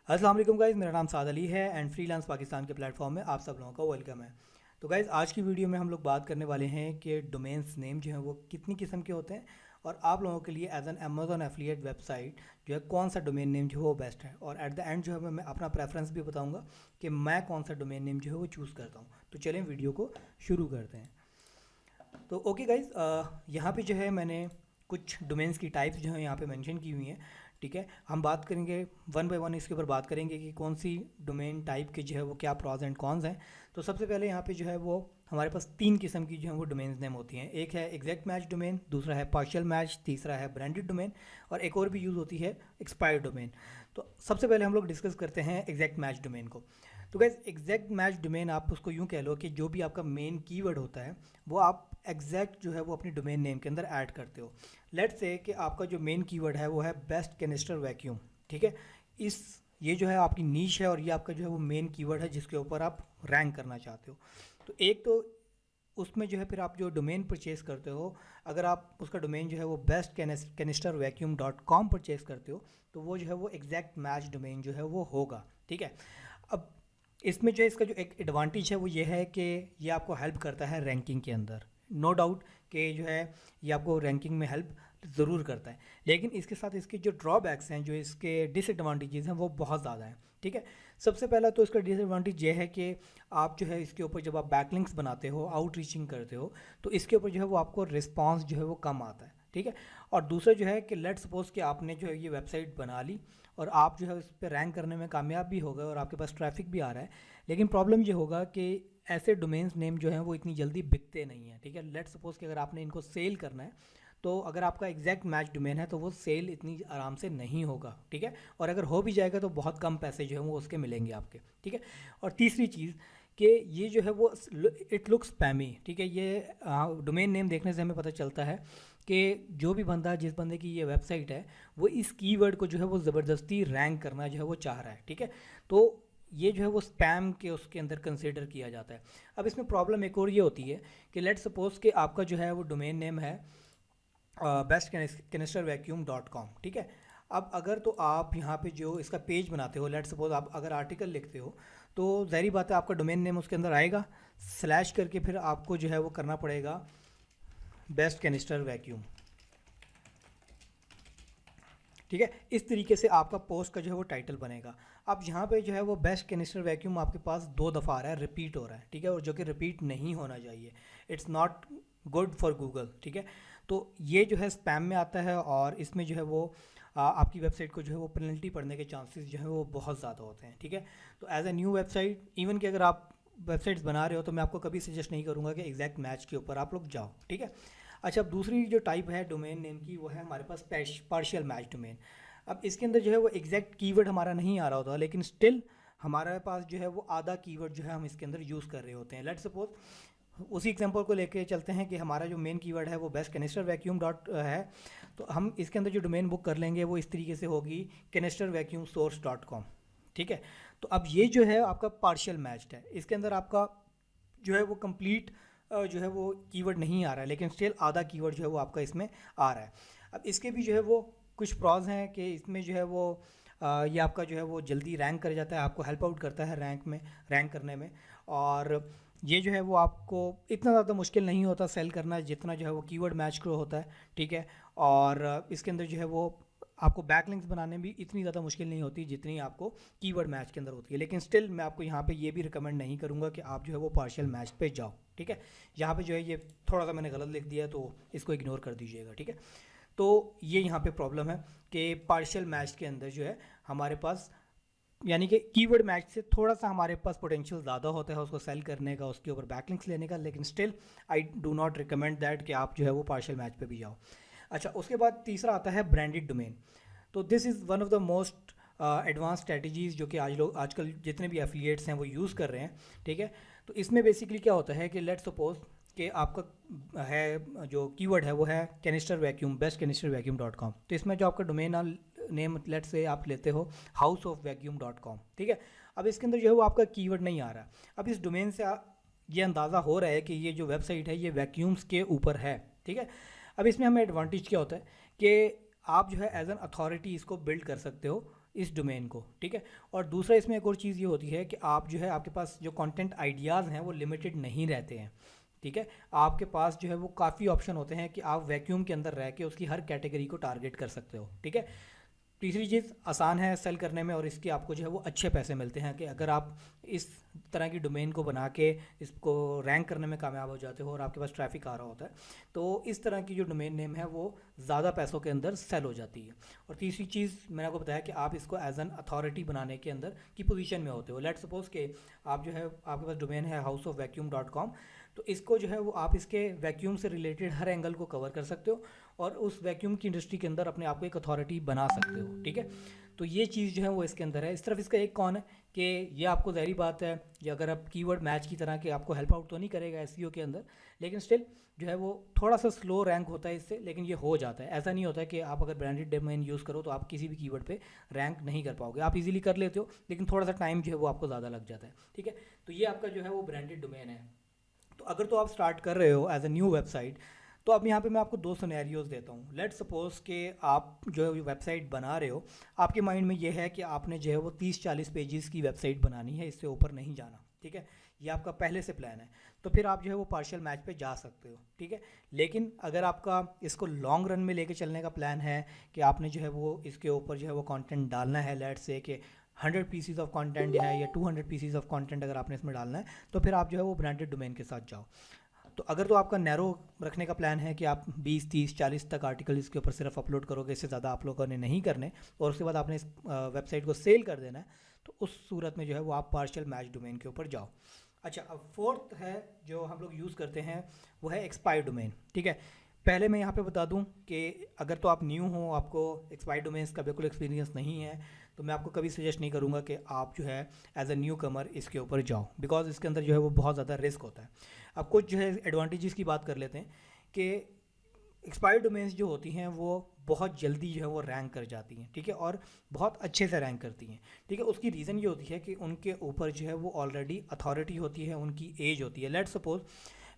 अस्सलाम वालेकुम गाइज़, मेरा नाम साद अली है एंड फ्रीलांस पाकिस्तान के प्लेटफॉर्म में आप सब लोगों का वेलकम है। तो गाइज़ आज की वीडियो में हम लोग बात करने वाले हैं कि डोमेन्स नेम जो है वो कितनी किस्म के होते हैं और आप लोगों के लिए as an Amazon affiliate website जो है कौन सा डोमेन नेम जो है वो बेस्ट है, और एट द एंड जो है मैं अपना प्रेफरेंस भी बताऊँगा कि मैं कौन सा डोमेन नेम जो है वो चूज़ करता हूँ। तो चलें वीडियो को शुरू करते हैं। तो ओके गाइज, यहाँ पे जो है मैंने कुछ डोमेन्स की टाइप्स जो है यहाँ पे मेंशन की हुई हैं। ठीक है, हम बात करेंगे वन बाय वन, इसके ऊपर बात करेंगे कि कौन सी डोमेन टाइप के जो है वो क्या प्रॉज एंड कॉन्स हैं। तो सबसे पहले यहाँ पे जो है वो हमारे पास तीन किस्म की जो है वो डोमेन्स नेम होती हैं। एक है एग्जैक्ट मैच डोमेन, दूसरा है पार्शियल मैच, तीसरा है ब्रांडेड डोमेन, और एक और भी यूज़ होती है एक्सपायर्ड डोमेन। तो सबसे पहले हम लोग डिस्कस करते हैं एग्जैक्ट मैच डोमेन को। तो गैस एग्जैक्ट मैच डोमेन आप उसको यूँ कह लो कि जो भी आपका मेन कीवर्ड होता है वो आप एग्जैक्ट जो है वो अपनी डोमेन नेम के अंदर ऐड करते हो। लेट्स से कि आपका जो मेन कीवर्ड है वो है बेस्ट कैनिस्टर वैक्यूम। ठीक है, इस ये जो है आपकी नीश है और ये आपका जो है वो मेन कीवर्ड है जिसके ऊपर आप रैंक करना चाहते हो। तो एक तो उसमें जो है फिर आप जो डोमेन परचेज़ करते हो, अगर आप उसका डोमेन जो है वो best canister vacuum .com purchase करते हो तो वो जो है वो एग्जैक्ट मैच डोमेन जो है वो होगा। ठीक है, अब इसमें जो है इसका जो एक एडवांटेज है वो ये है कि ये आपको हेल्प करता है रैंकिंग के अंदर। नो डाउट कि जो है ये आपको रैंकिंग में हेल्प ज़रूर करता है, लेकिन इसके साथ इसके जो ड्रॉबैक्स हैं, जो इसके डिसएडवांटेजेस हैं वो बहुत ज़्यादा हैं। ठीक है, सबसे पहला तो इसका डिसएडवांटेज ये है कि आप जो है इसके ऊपर जब आप बैकलिंक्स बनाते हो, आउट रीचिंग करते हो, तो इसके ऊपर जो है वो आपको रिस्पॉन्स जो है वो कम आता है। ठीक है, और दूसरा जो है कि लेट सपोज कि आपने जो है ये वेबसाइट बना ली और आप जो है उस पर रैंक करने में कामयाब भी हो गए और आपके पास ट्रैफिक भी आ रहा है, लेकिन प्रॉब्लम ये होगा कि ऐसे डोमेन्स नेम जो हैं वो इतनी जल्दी बिकते नहीं हैं। ठीक है, लेट सपोज कि अगर आपने इनको सेल करना है तो अगर आपका एग्जैक्ट मैच डोमेन है तो वो सेल इतनी आराम से नहीं होगा। ठीक है, और अगर हो भी जाएगा तो बहुत कम पैसे जो हैं वो उसके मिलेंगे आपके। ठीक है, और तीसरी चीज़ कि ये जो है वो इट लुक्स स्पैमी। ठीक है, ये डोमेन नेम देखने से हमें पता चलता है कि जो भी बंदा, जिस बंदे की ये वेबसाइट है, वो इस कीवर्ड को जो है वो ज़बरदस्ती रैंक करना जो है वो चाह रहा है। ठीक है, तो ये जो है वो स्पैम के उसके अंदर कंसिडर किया जाता है। अब इसमें प्रॉब्लम एक और ये होती है कि लेट सपोज कि आपका जो है वो डोमेन नेम है बेस्ट कैनिस्टर वैक्यूम .com। ठीक है, अब अगर तो आप यहाँ पे जो इसका पेज बनाते हो, लेट सपोज आप अगर आर्टिकल लिखते हो तो ज़ाहिर बात है आपका डोमेन नेम उसके अंदर आएगा, स्लैश करके फिर आपको जो है वो करना पड़ेगा बेस्ट कैनिस्टर वैक्यूम। ठीक है, इस तरीके से आपका पोस्ट का जो है वो टाइटल बनेगा। अब यहाँ पे जो है वो बेस्ट कैनिस्टर वैक्यूम आपके पास दो दफ़ा आ रहा है, रिपीट हो रहा है। ठीक है, और जो कि रिपीट नहीं होना चाहिए, it's not good for Google. ठीक है, तो ये जो है स्पैम में आता है और इसमें जो है वो आपकी वेबसाइट को जो है वो पेनल्टी पड़ने के चांसेस जो है वो बहुत ज़्यादा होते हैं। ठीक है, तो as a new website, even कि अगर आप वेबसाइट्स बना रहे हो तो मैं आपको कभी सजेस्ट नहीं करूँगा कि एग्जैक्ट मैच के ऊपर आप लोग जाओ। ठीक है, अच्छा, अब दूसरी जो टाइप है डोमेन नेम की वो है हमारे पास पार्शियल मैच डोमेन। अब इसके अंदर जो है वो एग्जैक्ट कीवर्ड हमारा नहीं आ रहा होता, लेकिन स्टिल हमारे पास जो है वो आधा कीवर्ड जो है हम इसके अंदर यूज़ कर रहे होते हैं। लेट्स सपोज उसी एग्जांपल को लेके चलते हैं कि हमारा जो मेन कीवर्ड है वो बेस्ट कैनिस्टर वैक्यूम डॉट है, तो हम इसके अंदर जो डोमेन बुक कर लेंगे वो इस तरीके से होगी कैनिस्टर वैक्यूम सोर्स .com। ठीक है, तो अब ये जो है आपका पार्शियल मैच्ड है, इसके अंदर आपका जो है वो कंप्लीट जो है वो कीवर्ड नहीं आ रहा है, लेकिन स्टिल आधा कीवर्ड जो है वो आपका इसमें आ रहा है। अब इसके भी जो है वो कुछ प्रॉज हैं कि इसमें जो है वो ये आपका जो है वो जल्दी रैंक कर जाता है, आपको हेल्प आउट करता है रैंक करने में, और ये जो है वो आपको इतना ज़्यादा मुश्किल नहीं होता सेल करना जितना जो है वो कीवर्ड मैच करो होता है। ठीक है, और इसके अंदर जो है वो आपको बैकलिंक्स बनाने में भी इतनी ज़्यादा मुश्किल नहीं होती जितनी आपको कीवर्ड मैच के अंदर होती है, लेकिन स्टिल मैं आपको यहाँ पे ये भी रिकमेंड नहीं करूँगा कि आप जो है वो पार्शियल मैच पे जाओ। ठीक है, यहाँ पे जो है ये थोड़ा सा मैंने गलत लिख दिया है तो इसको इग्नोर कर दीजिएगा। ठीक है, तो ये यहाँ पे प्रॉब्लम है कि पार्शियल मैच के अंदर जो है हमारे पास, यानी कि कीवर्ड मैच से थोड़ा सा हमारे पास पोटेंशियल ज़्यादा होता है उसको सेल करने का, उसके ऊपर बैकलिंक्स लेने का, लेकिन still I do not recommend that कि आप जो है वो पार्शियल मैच पे भी जाओ। अच्छा, उसके बाद तीसरा आता है ब्रांडेड डोमेन। तो this is one of the most advance strategies जो कि आजकल जितने भी एफिलिएट्स हैं वो यूज़ कर रहे हैं। ठीक है, तो इसमें बेसिकली क्या होता है कि लेट्स सपोज कि आपका है जो कीवर्ड है वो है canister vacuum, best canister vacuum .com। तो इसमें जो आपका डोमेन नेम लेट से आप लेते हो हाउस ऑफ वैक्यूम .com। ठीक है, अब इसके अंदर जो है वो आपका कीवर्ड नहीं आ रहा। अब इस डोमेन से ये अंदाज़ा हो रहा है कि ये जो वेबसाइट है ये वैक्यूम्स के ऊपर है। ठीक है, अब इसमें हमें एडवांटेज क्या होता है कि आप जो है एज एन अथॉरिटी इसको बिल्ड कर सकते हो इस डोमेन को, ठीक है। और दूसरा इसमें एक और चीज़ ये होती है कि आप जो है आपके पास जो कंटेंट आइडियाज़ हैं वो लिमिटेड नहीं रहते हैं, ठीक है। आपके पास जो है वो काफ़ी ऑप्शन होते हैं कि आप वैक्यूम के अंदर रह के उसकी हर कैटेगरी को टारगेट कर सकते हो, ठीक है। तीसरी चीज़ आसान है सेल करने में और इसके आपको जो है वो अच्छे पैसे मिलते हैं कि अगर आप इस तरह की डोमेन को बना के इसको रैंक करने में कामयाब हो जाते हो और आपके पास ट्रैफिक आ रहा होता है, तो इस तरह की जो डोमेन नेम है वो ज़्यादा पैसों के अंदर सेल हो जाती है। और तीसरी चीज़ मैंने आपको बताया कि आप इसको एज एन अथॉरिटी बनाने के अंदर की पोजीशन में होते हो। लेट्स सपोज के आप जो है आपके पास डोमेन है houseofvacuum.com, तो इसको जो है वो आप इसके वैक्यूम से रिलेटेड हर एंगल को कवर कर सकते हो और उस वैक्यूम की इंडस्ट्री के अंदर अपने आप को एक अथॉरिटी बना सकते हो, ठीक है। तो ये चीज़ जो है वो इसके अंदर है। इस तरफ इसका एक कौन है कि ये आपको ज़ाहिर बात है ये अगर आप कीवर्ड मैच की तरह के आपको हेल्प आउट तो नहीं करेगा एसईओ के अंदर, लेकिन स्टिल जो है वो थोड़ा सा स्लो रैंक होता है इससे, लेकिन ये हो जाता है। ऐसा नहीं होता है कि आप अगर ब्रांडेड डोमेन यूज़ करो तो आप किसी भी कीवर्ड पे रैंक नहीं कर पाओगे, आप इजीली कर लेते हो, लेकिन थोड़ा सा टाइम जो है वो आपको ज़्यादा लग जाता है, ठीक है। तो ये आपका जो है वो ब्रांडेड डोमेन है। तो अगर तो आप स्टार्ट कर रहे हो एज अ न्यू वेबसाइट, तो अब यहाँ पे मैं आपको दो सिनेरियोज देता हूँ। लेट्स सपोज कि आप जो है वेबसाइट बना रहे हो, आपके माइंड में ये है कि आपने जो है वो 30-40 पेजेस की वेबसाइट बनानी है, इससे ऊपर नहीं जाना, ठीक है। ये आपका पहले से प्लान है, तो फिर आप जो है वो पार्शियल मैच पे जा सकते हो, ठीक है। लेकिन अगर आपका इसको लॉन्ग रन में लेके चलने का प्लान है कि आपने जो है वो इसके ऊपर जो है वो कंटेंट डालना है, लेट्स से कि 100 पीसीज ऑफ कंटेंट है या 200 पीसीज ऑफ कंटेंट अगर आपने इसमें डालना है, तो फिर आप जो है वो ब्रांडेड डोमेन के साथ जाओ। तो अगर तो आपका नैरो रखने का प्लान है कि आप 20, 30, 40 तक आर्टिकल इसके ऊपर सिर्फ अपलोड करोगे, इससे ज़्यादा आप लोगों ने नहीं करने, और उसके बाद आपने इस वेबसाइट को सेल कर देना है, तो उस सूरत में जो है वो आप पार्शियल मैच डोमेन के ऊपर जाओ। अच्छा, अब फोर्थ है जो हम लोग यूज़ करते हैं वो है एक्सपायर डोमेन, ठीक है। पहले मैं यहाँ पे बता दूँ कि अगर तो आप न्यू हो, आपको एक्सपायर डोमेन्स का बिल्कुल एक्सपीरियंस नहीं है, तो मैं आपको कभी सजेस्ट नहीं करूँगा कि आप जो है एज अ न्यू कमर इसके ऊपर जाओ, बिकॉज इसके अंदर जो है वो बहुत ज़्यादा रिस्क होता है। अब कुछ जो है एडवांटेजेस की बात कर लेते हैं कि एक्सपायर्ड डोमेन्स जो होती हैं वो बहुत जल्दी जो है वो रैंक कर जाती हैं, ठीक है, और बहुत अच्छे से रैंक करती हैं, ठीक है। उसकी रीज़न ये होती है कि उनके ऊपर जो है वो ऑलरेडी अथॉरिटी होती है, उनकी एज होती है। लेट्स सपोज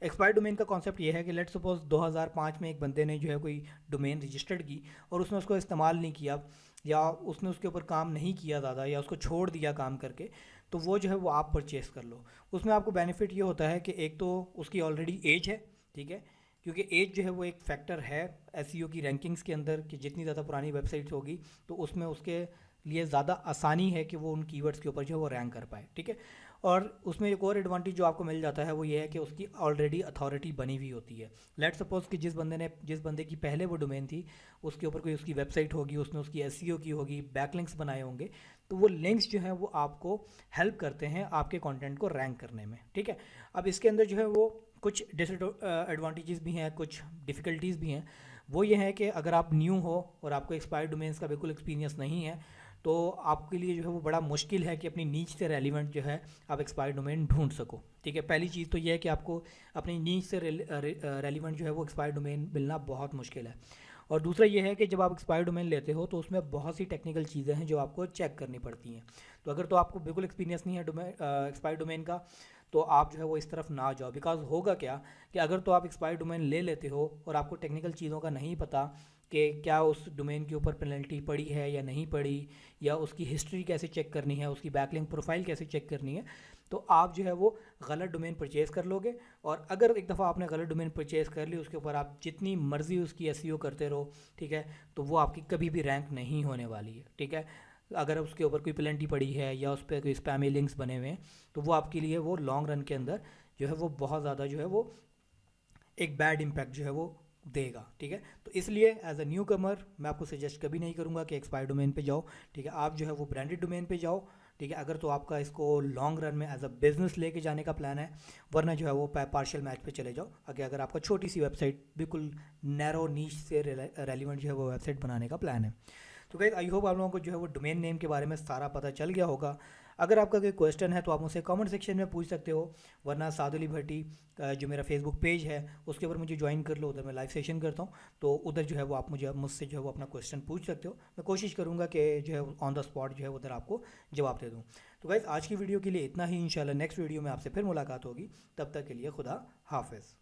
एक्सपायर्ड डोमेन का कॉन्सेप्ट ये है कि लेट्स सपोज 2005 में एक बंदे ने जो है कोई डोमेन रजिस्टर्ड की और उसने उसको इस्तेमाल नहीं किया, या उसने उसके ऊपर काम नहीं किया ज़्यादा, या उसको छोड़ दिया काम करके, तो वो जो है वो आप परचेज़ कर लो। उसमें आपको बेनिफिट ये होता है कि एक तो उसकी ऑलरेडी एज है, ठीक है, क्योंकि एज जो है वो एक फैक्टर है एसईओ की रैंकिंग्स के अंदर कि जितनी ज़्यादा पुरानी वेबसाइट्स होगी तो उसमें उसके लिए ज़्यादा आसानी है कि वो उन कीवर्ड्स के ऊपर जो है वो रैंक कर पाए, ठीक है। और उसमें एक और एडवांटेज जो आपको मिल जाता है वो ये है कि उसकी ऑलरेडी अथॉरिटी बनी हुई होती है। लेट्स सपोज कि जिस बंदे की पहले वो डोमेन थी उसके ऊपर कोई उसकी वेबसाइट होगी, उसने उसकी एसईओ की होगी, बैकलिंक्स बनाए होंगे, तो वो लिंक्स जो हैं वो आपको हेल्प करते हैं आपके कंटेंट को रैंक करने में, ठीक है। अब इसके अंदर जो है वो कुछ डिसएडवांटेजेस भी हैं, कुछ डिफ़िकल्टीज़ भी हैं। वो ये है कि अगर आप न्यू हो और आपको एक्सपायर्ड डोमेन्स का बिल्कुल एक्सपीरियंस नहीं है, तो आपके लिए जो है वो बड़ा मुश्किल है कि अपनी नीच से रेलिवेंट जो है आप एक्सपायर्ड डोमेन ढूंढ सको, ठीक है। पहली चीज़ तो ये है कि आपको अपनी नीच से रेलिवेंट जो है वो एक्सपायर्ड डोमेन मिलना बहुत मुश्किल है। और दूसरा ये है कि जब आप एक्सपायर्ड डोमेन लेते हो तो उसमें बहुत सी टेक्निकल चीज़ें हैं जो आपको चेक करनी पड़ती हैं। तो अगर तो आपको बिल्कुल एक्सपीरियंस नहीं है एक्सपायर्ड डोमेन का, तो आप जो है वो इस तरफ ना जाओ। बिकॉज होगा क्या कि अगर तो आप एक्सपायर्ड डोमेन ले लेते हो और आपको टेक्निकल चीज़ों का नहीं पता कि क्या उस डोमेन के ऊपर पेनल्टी पड़ी है या नहीं पड़ी, या उसकी हिस्ट्री कैसे चेक करनी है, उसकी बैकलिंक प्रोफाइल कैसे चेक करनी है, तो आप जो है वो गलत डोमेन परचेज़ कर लोगे। और अगर एक दफ़ा आपने गलत डोमेन परचेज़ कर ली, उसके ऊपर आप जितनी मर्ज़ी उसकी एसईओ करते रहो, ठीक है, तो वो आपकी कभी भी रैंक नहीं होने वाली है, ठीक है। अगर उसके ऊपर कोई पेनल्टी पड़ी है या उस पर कोई स्पैमी लिंक्स बने हुए हैं, तो वो आपके लिए वो लॉन्ग रन के अंदर जो है वो बहुत ज़्यादा जो है वो एक बैड इम्पैक्ट जो है वो देगा, ठीक है। तो इसलिए एज अ न्यू कमर मैं आपको सजेस्ट कभी नहीं करूँगा कि एक्सपायर्ड डोमेन पे जाओ, ठीक है। आप जो है वो ब्रांडेड डोमेन पे जाओ, ठीक है, अगर तो आपका इसको लॉन्ग रन में एज अ बिजनेस लेके जाने का प्लान है, वरना जो है वो पार्शियल मैच पे चले जाओ। अगर आपका छोटी सी वेबसाइट बिल्कुल नैरो नीश से रेलिवेंट जो है वो वेबसाइट बनाने का प्लान है। तो गाइस आई होप आप लोगों को जो है वो डोमेन नेम के बारे में सारा पता चल गया होगा। अगर आपका कोई क्वेश्चन है तो आप मुझसे कमेंट सेक्शन में पूछ सकते हो, वरना साद अली भट्टी जो मेरा फेसबुक पेज है उसके ऊपर मुझे ज्वाइन कर लो, उधर मैं लाइव सेशन करता हूँ, तो उधर जो है वो आप मुझसे जो है वो अपना क्वेश्चन पूछ सकते हो। मैं कोशिश करूँगा कि जो है ऑन द स्पॉट जो है उधर आपको जवाब दे दूँ। तो गाइस आज की वीडियो के लिए इतना ही, इंशाल्लाह नेक्स्ट वीडियो में आपसे फिर मुलाकात होगी, तब तक के लिए खुदा हाफिज़।